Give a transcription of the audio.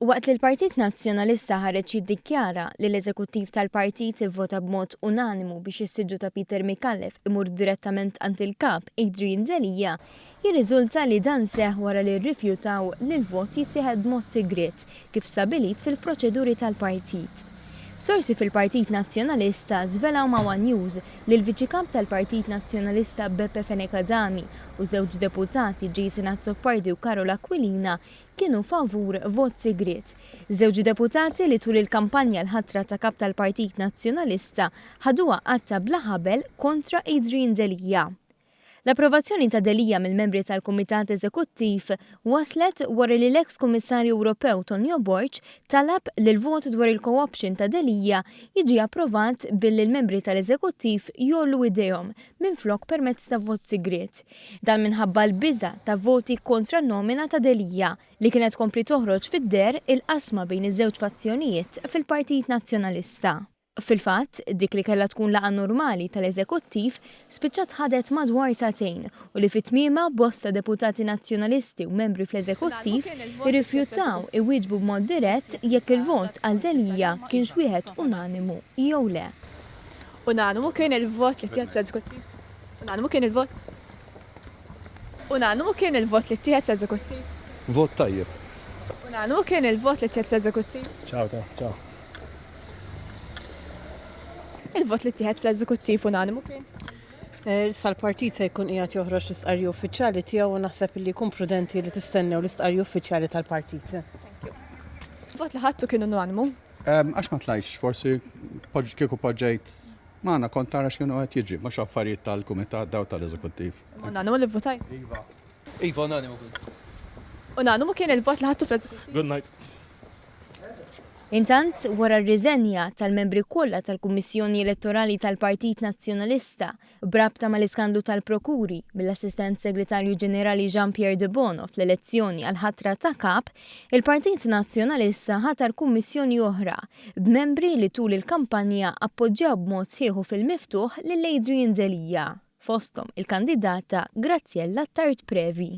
Waqt li l-Partit Nazzjonalista ħareġ jiddikjara li l-eżekuttiv tal-Partit ivvota b'mod unanimu biex is-siġġu ta' Peter Mikallef imur direttament għand il-Kap Adrian Delia, jirriżulta li dan seħħ wara li rrifjutaw li l-vot jittieħed b'mod sigriet kif stabilit fil-proċeduri tal-Partit. Sorsi fil-Partit Nazzjonalista żvelaw ma' One News li l-viċi-kap tal-Partit Nazzjonalista Beppe Fenekadami u żewġ deputati Jason Azzopardi u Karola Aquilina kienu favur vot sigriet. Żewġ deputati li tul il-kampanja l-ħatra ta' kap tal-Partit Nazzjonalista ħaduha qatta bla ħabel kontra Adrian Delia. L-approvazzjoni ta' Delia mill-membri tal-Kumitat eżekuttiv waslet wara li l-eks Kummissarju Ewropew Tonio Borg talab li l-vot dwar il-co-option ta' Delia jiġi approvat billi l-membri tal-eżekuttiv jollu idejhom minflok permezz ta' vot sigriet. Dan minħabba l-biża ta' voti kontra nomina ta' Delia li kienet kompli toħroġ fid-der il-qasma bejn iż-żewġ fazzjonijiet fil-Partit Nazzjonalista. Fil-fatt, dik li kellha tkun laqgħa normali tal-eżekuttiv spiċċat ħadet madwar satejn u li fit-tmiema bosta deputati nazzjonalisti u membri fl-eżekuttiv irrifjutaw iwieġbu b'mod dirett jekk il-vot għal Delia kienx wieħed unanimu jew le. Unanimu kien il-vot li ttieħed fl-eżekuttiv? Unanimu kien il-vot? Unanimu kien il-vot li ttieħed fl-eżekuttiv? Vot tajjeb. Unanimu kien il-vot li ttieħed fl-eżekuttiv? Ciao. Il-vot li ttieħed fl-eżekuttiv unanimu kien? Tal-Partit se jkun qiegħed joħroġ l-istqarrju uffiċjali tiegħu u naħseb li jkun prudenti li tistennew l-istqarrju uffiċjali tal-Partit. Il-vot li ħadtu kien unanimu? Għax ma tlajx, forsi kieku poġġejt magħna kont tara x'kienu qed jiġri, mhux affarijiet tal-Kumitat daw tal-Eżekuttiv. Unanimu li votajt? Iva, unanimu kien. Unanimu kien il-vot li ħadtu fl-eżekuttiv? Good night. Intant, wara r-riżenja tal-membri kollha tal-Kummissjoni Elettorali tal-Partit Nazzjonalista brabta mal-iskandlu tal-Prokuri mill-Assistent Segretarju Ġenerali Jean-Pierre de Bono fl-elezzjoni għal ħatra ta' kap, il-Partit Nazzjonalista ħatar kummissjoni oħra b'membri li tul il-kampanja appoġġjaw b'mod sħiħu fil-miftuħ lil Adrian Delia, fosthom il-kandidata Graziella Tart Previ.